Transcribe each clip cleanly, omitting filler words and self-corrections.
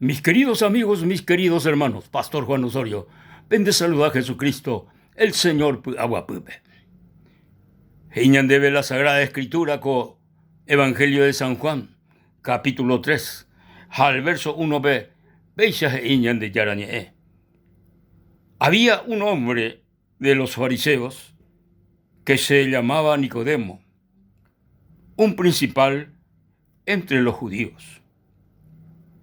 Mis queridos amigos, mis queridos hermanos, Pastor Juan Osorio, ven de saludar a Jesucristo, el Señor Aguapupe. Hiñan debe la Sagrada Escritura con Evangelio de San Juan, capítulo 3, al verso 1b, veis hiñan de Yarañe. Había un hombre de los fariseos que se llamaba Nicodemo, un principal entre los judíos.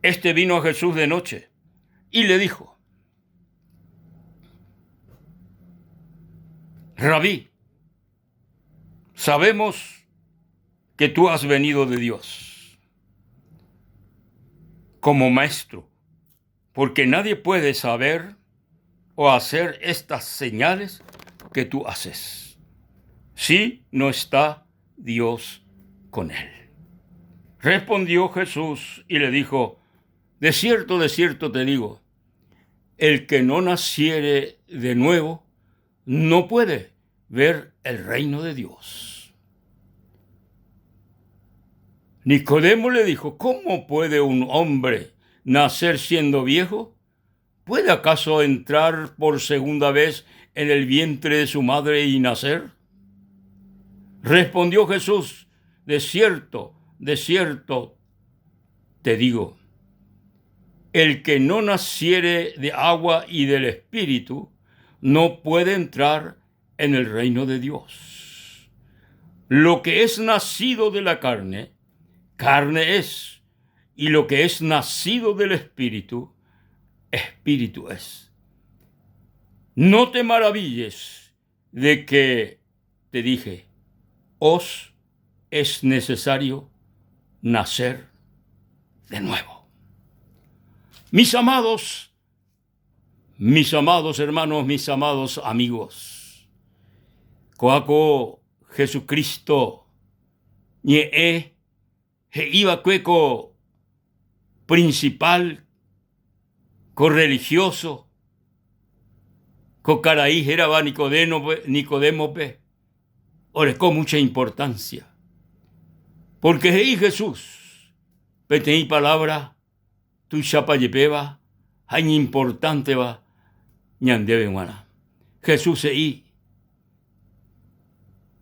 Este vino a Jesús de noche y le dijo: Rabí, sabemos que tú has venido de Dios como maestro, porque nadie puede saber o hacer estas señales que tú haces si no está Dios con él. Respondió Jesús y le dijo: de cierto te digo, el que no naciere de nuevo no puede ver el reino de Dios. Nicodemo le dijo: ¿cómo puede un hombre nacer siendo viejo? ¿Puede acaso entrar por segunda vez en el vientre de su madre y nacer? Respondió Jesús: de cierto te digo, el que no naciere de agua y del Espíritu no puede entrar en el reino de Dios. Lo que es nacido de la carne, carne es, y lo que es nacido del Espíritu, Espíritu es. No te maravilles de que te dije: os es necesario nacer de nuevo. Mis amados hermanos, mis amados amigos, coaco Jesucristo ñe iba cueco principal correligioso cocaraí geraba Nicodemo orecó mucha importancia, porque ahí Jesús petei palabra tu chapa yepeba hay importante va ñandebe guana. Jesús ahí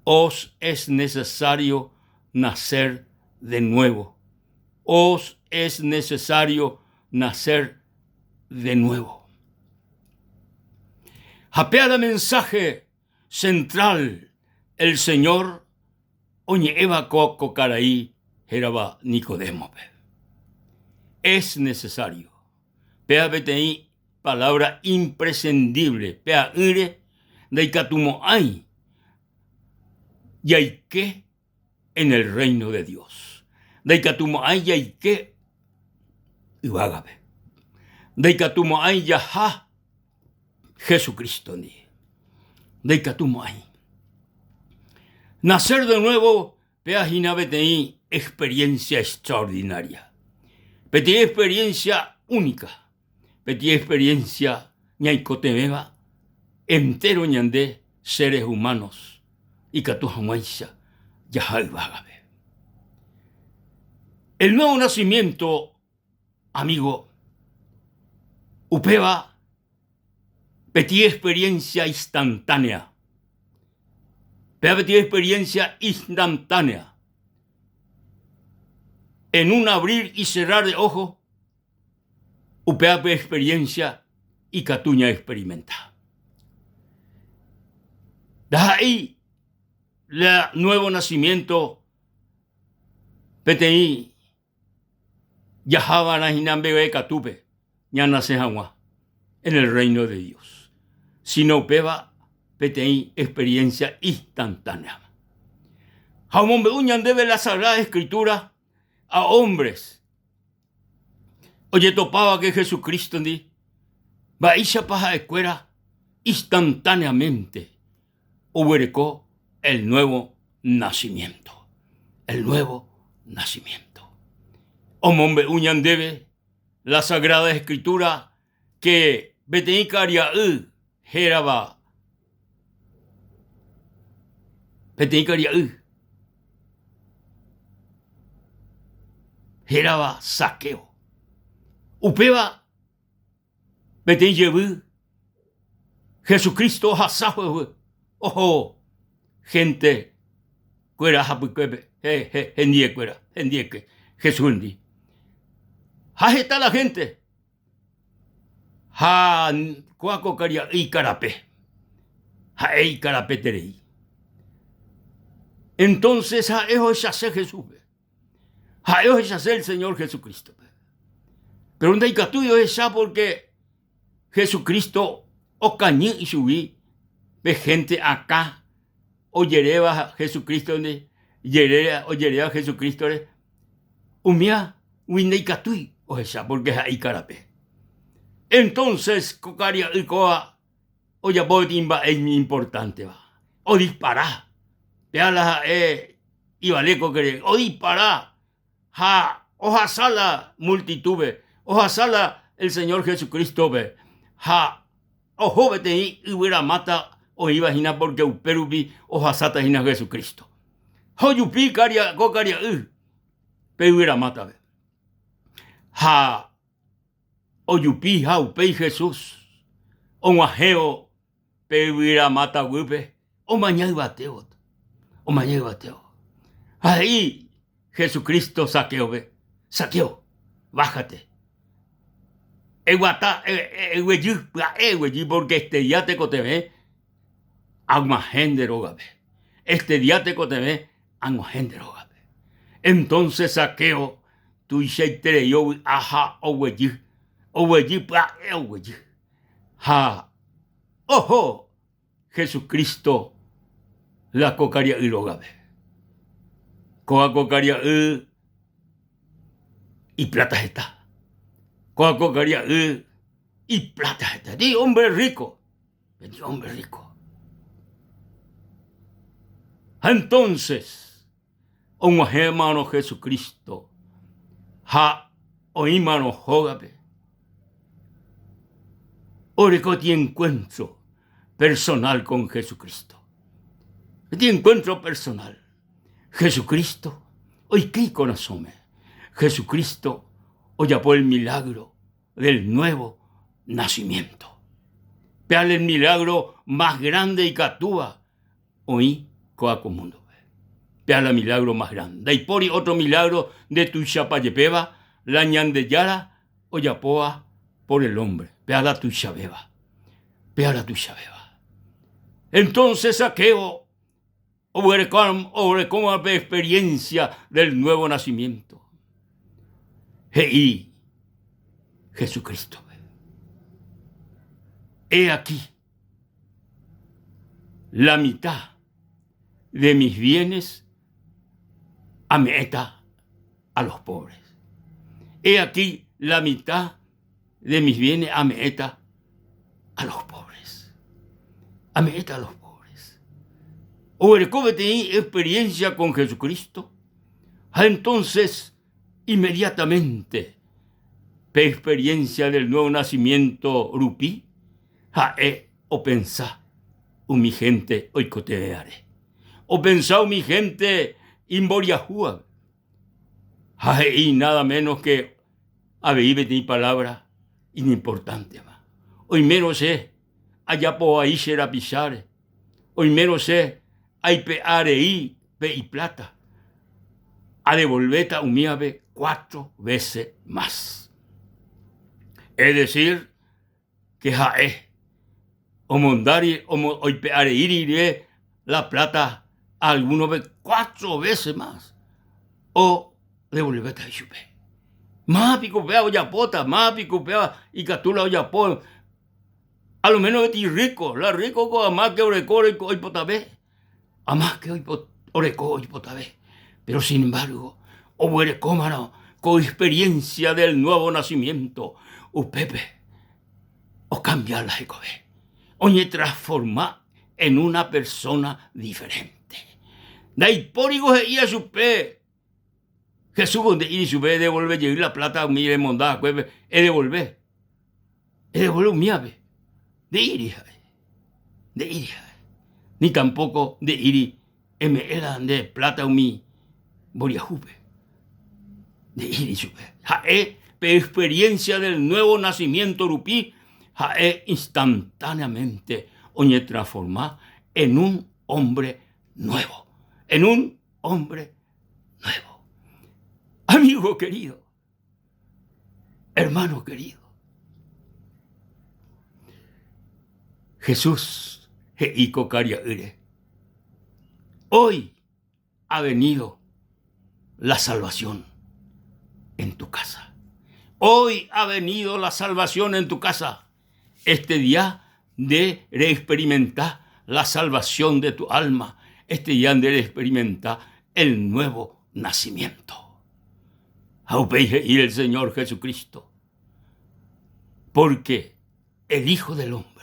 os es necesario nacer de nuevo. Os es necesario nacer de nuevo. Japea mensaje central el Señor oñe eva coco caraí geraba Nicodemo. Es necesario. Pea betei palabra imprescindible. Pea ire de catumo hay. Y hay que en el reino de Dios. De catumo hay y hay que ibágabe. De catumo hay ya ha Jesucristo ni. De catumo hay. Nacer de nuevo, pea hina betei experiencia extraordinaria. Betei experiencia única. Betei experiencia ñaicotemeba entero ñandé seres humanos y catujamuaisha yahalbágabe. El nuevo nacimiento, amigo, upeba betei experiencia instantánea. Betei experiencia instantánea. En un abrir y cerrar de ojo, upeape experiencia y catuña experimenta. De ahí, el nuevo nacimiento, petei, yajaba na hinambebe catupe, ya nace jangua, en el reino de Dios. Sino upeba, petei, experiencia instantánea. Jamón uñan debe la Sagrada Escritura a hombres. Oye, topaba que Jesucristo ni va isha paja escuela instantáneamente huberecó el nuevo nacimiento. El nuevo nacimiento. Hombre uñan debe la Sagrada Escritura que betei caria geraba. Betei caria geraba saqueo. Upeba, beten yebu, Jesucristo hasahue, ojo, gente, cuera hapuquebe, hendie cuera, hendie Jesundi. Está la gente. Ha cuaco caria y carape. Ha ei carape terei. Entonces ha ejo ya sé Jesús. Ha ejo ya sé el Señor Jesucristo. Pero un día tuyo es ya porque Jesucristo o cañí y subí de gente acá o yereba Jesucristo ne yereba Jesucristo ne umia windei katui o ya porque hay carape. Entonces cocaria y coa o ya botimba es muy importante va o disparar peala y vale coquere o disparar ha oja sala multitude oja sala el Señor Jesucristo ve ha ojo vete y hubiera mata o imagina porque uperubi oja sata hina Jesucristo hoyupi caria cocaria pe hubiera mata ve ha oyupi ha upei Jesús o majeo pe hubiera mata gupe o mañana bateo o mañana bateo ahí Jesucristo saqueó ve saqueó bájate eguata porque este día te cote agma gente rogabe este día te cote agma gente rogabe entonces saqueo tu isheitere yo aha oweji pa oweji ha ojo Jesucristo la cocaria y rogabe coa cocaria y plata está coa cocaria y plata está di hombre rico entonces un hermano Jesucristo ha o hermano jogabe oreco ti encuentro personal con Jesucristo ti encuentro personal Jesucristo hoy qué conocome Jesucristo hoy por el milagro del nuevo nacimiento peale el milagro más grande y catúa hoy coaco mundo peale el milagro más grande y por otro milagro de tu chapayepeba la ñandeyara o yapoa por el hombre peala tu chabeba entonces saqueo o como la experiencia del nuevo nacimiento y Jesucristo he aquí la mitad de mis bienes ameta a los pobres. He aquí la mitad de mis bienes ameta a los pobres. Ameta a los pobres. O el que tenía experiencia con Jesucristo, entonces inmediatamente, por experiencia del nuevo nacimiento rupí, o pensá, mi gente hoy coteare. O pensá, mi gente imboriajúa. Y nada menos que habéis ni palabra inimportante. Hoy menos allá po ahí será pisar. Hoy menos hay peareí, pe y plata. A devolveta umiabe 4 veces más. Es decir, que o mondari, hoy peareí la plata a algunos 4 veces más. O devolveta y chupe. Más pico pea oyapota, más pico pea y catula oyapó. A lo menos es rico, la rico con más que orecore hoy potabé. A más que hoy oreco hoy potabé. Pero sin embargo, o huerecómano, con experiencia del nuevo nacimiento, o pepe, o cambiar la ecobé, o me transformar en una persona diferente. De ahí por hijo de ia su pe. Jesús donde ir y su pe devolver llevar la plata, mire mondada, es devolver mi ave. De ir, ni tampoco de ir me eran de plata mi boriajupe. De ir y supe. experiencia del nuevo nacimiento rupí, instantáneamente oñe transformar en un hombre nuevo, en un hombre nuevo. Amigo querido, hermano querido, Jesús heiko karia. Hoy ha venido la salvación en tu casa. Hoy ha venido la salvación en tu casa. Este día de experimentar la salvación de tu alma. Este día de experimentar el nuevo nacimiento. Aupeije y el Señor Jesucristo. Porque el Hijo del Hombre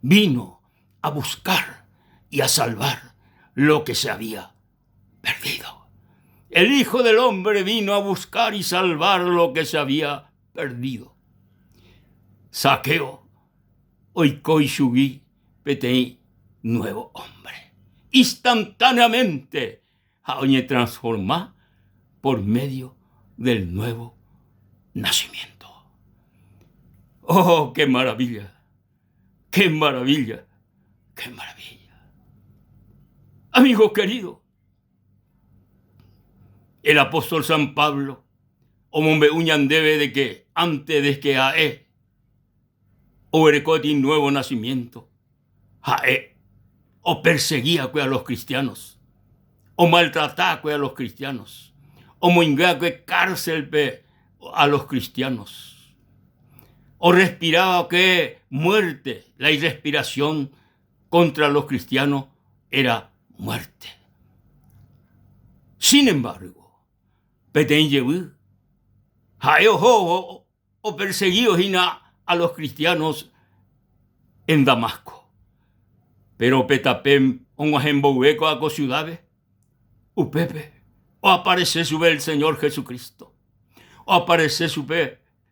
vino a buscar y a salvar lo que se había perdido. El Hijo del Hombre vino a buscar y salvar lo que se había perdido. Saqueo, oikoi shugi, petei, nuevo hombre. Instantáneamente, aoñe transforma por medio del nuevo nacimiento. ¡Oh, qué maravilla! ¡Qué maravilla! ¡Qué maravilla! Amigo querido, el apóstol San Pablo, omombe uñan debe de que antes de que ae, oberecoti nuevo nacimiento, ae, o perseguía a los cristianos, o maltrataba a los cristianos, o moingá cárcel a los cristianos, o respiraba que muerte, la irrespiración contra los cristianos era muerte. Sin embargo, Petén llevó o perseguidos a los cristianos en Damasco. Pero Petapem, onguajembohueco a ciudades, upepe, o aparece su el Señor Jesucristo, o aparece su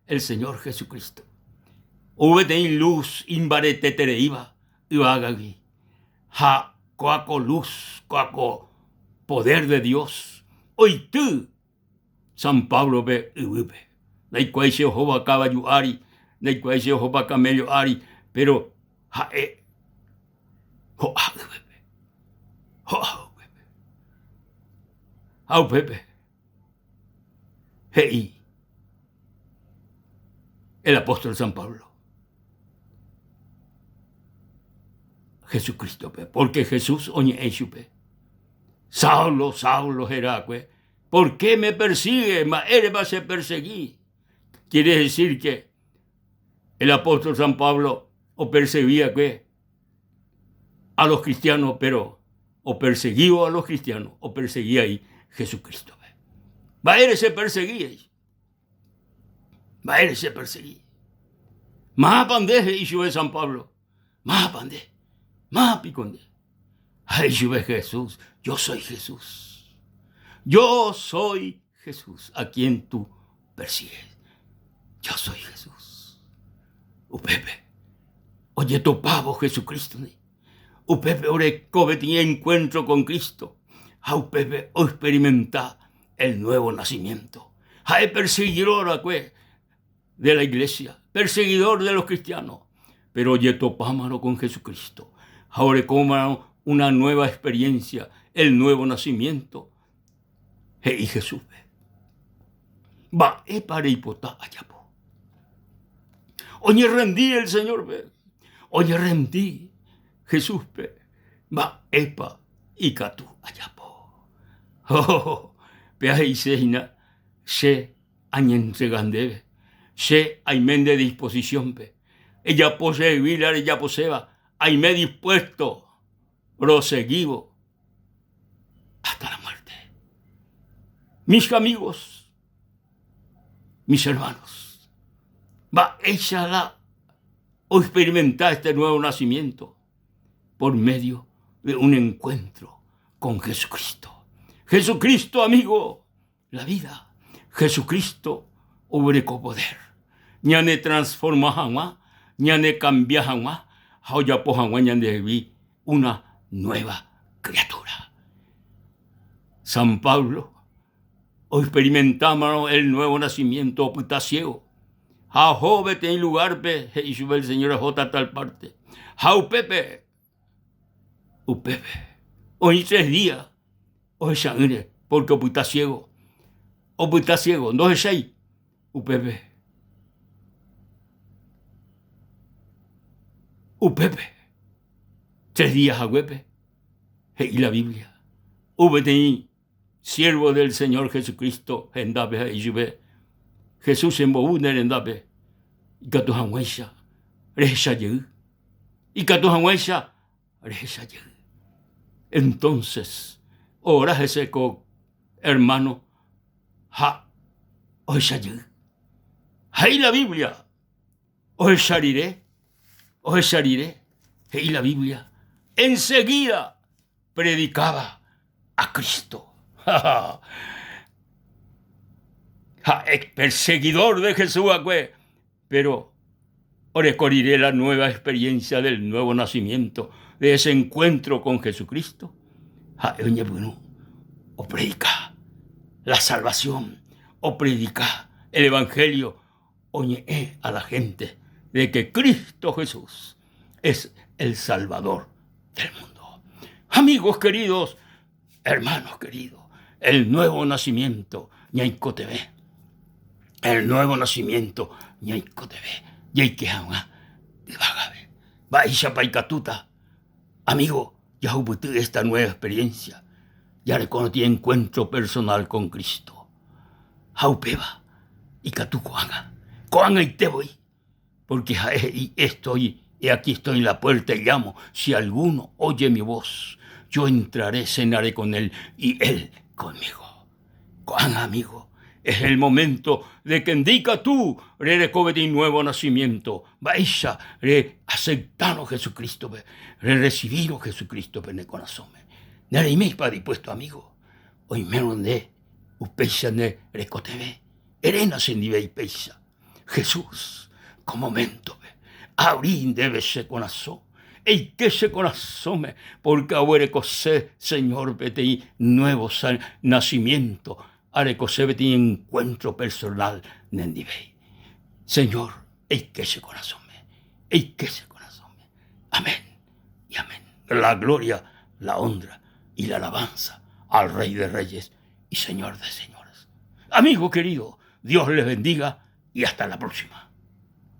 el Señor Jesucristo. Ubeten luz, imbarete tereiva, ibagagi, ha, coaco luz, coaco poder de Dios. Hoy tú, San Pablo ve upe, na cual se joba caballo ari, na cual se joba camello ari, pero ha Pepe. Hey, el apóstol San Pablo. Jesucristo, porque Jesús oñe enchupe. Saulo, Saulo, Heracue, ¿por qué me persigue? Maerba se perseguí. Quiere decir que el apóstol San Pablo o perseguía a los cristianos, pero o perseguía a los cristianos, o perseguía ahí Jesucristo. Maere se perseguía. Maere se perseguía. Más pandeje y sube San Pablo. Más pandeje. Más piconde. Ay, sube Jesús. Yo soy Jesús. Yo soy Jesús a quien tú persigues. Yo soy Jesús. Upepe. Oye, topavo Jesucristo. Upepe, ore, cobe tiene encuentro con Cristo. Upepe, o experimenta el nuevo nacimiento. Hay perseguidor de la iglesia, perseguidor de los cristianos. Pero oye, topámano con Jesucristo. Ahora como una nueva experiencia, el nuevo nacimiento. Y Jesús va para hipotá ayapo. Oye, rendí el Señor ve. Oye, rendí Jesús ve. Va epa y catú ayapo. Oh, ahí se añentregandebe. Se aymen de disposición pe. Ella posee vilar, ella poseba. Ayme dispuesto, proseguivo, hasta la muerte. Mis amigos, mis hermanos, va ella o experimentar este nuevo nacimiento por medio de un encuentro con Jesucristo. Jesucristo, amigo, la vida. Jesucristo, obreco poder. Ñane transforma jamás, ñane cambia jamás. Ahora una nueva criatura. San Pablo, Hoy experimentamos el nuevo nacimiento, puta ciego. Ha joven en lugar pe, y sube el Señor a J tal parte. Ha upepe. Upepe. Hoy 3 días. Hoy sangre, porque puta ciego. O puta ciego, no es ahí. Upepe. Upepe. 3 días a huepe. Y la Biblia. Ubetei, siervo del Señor Jesucristo, endabe y sube. Jesús en Boúner endabe. Y que tu hanguesha, reja yu. Y que tu hanguesha, reja yu. Entonces, ora ese co, hermano, ha, oisha yu. Hay la Biblia. Oishariré, y la Biblia. Enseguida predicaba a Cristo. Perseguidor de Jesús, pero recorriré la nueva experiencia del nuevo nacimiento, de ese encuentro con Jesucristo. O predica la salvación, o predica el Evangelio, oye a la gente de que Cristo Jesús es el Salvador del mundo. Amigos queridos, hermanos queridos, el nuevo nacimiento, Ñaiko TV. El nuevo nacimiento, Ñaiko TV. Yaike hauna, divagabe. Baisha paikatuta. Amigo, ya hubo esta nueva experiencia. Ya reconocí encuentro personal con Cristo. Jaupeba, y catu coanga y te voy. Porque estoy, y aquí estoy en la puerta y llamo. Si alguno oye mi voz, yo entraré, cenaré con él y él conmigo. Coanga, amigo, es el momento de que indica tú, recobete nuevo nacimiento. Baisha, aceptano Jesucristo, recibiro Jesucristo en el corazón. Nere me para dispuesto, amigo. Hoy menos de upeisa ne recotebe. Erena se nive y peisa. Jesús, como momento, abrir debe ser corazón. Y que se corazón, porque ahora cosé, Señor, vete nuevo nacimiento. Ahora cosé vete encuentro personal nendive. Señor, y que se corazón, y que se corazón. Amén y amén. La gloria, la honra y la alabanza al Rey de Reyes y Señor de Señores. Amigo querido, Dios les bendiga y hasta la próxima.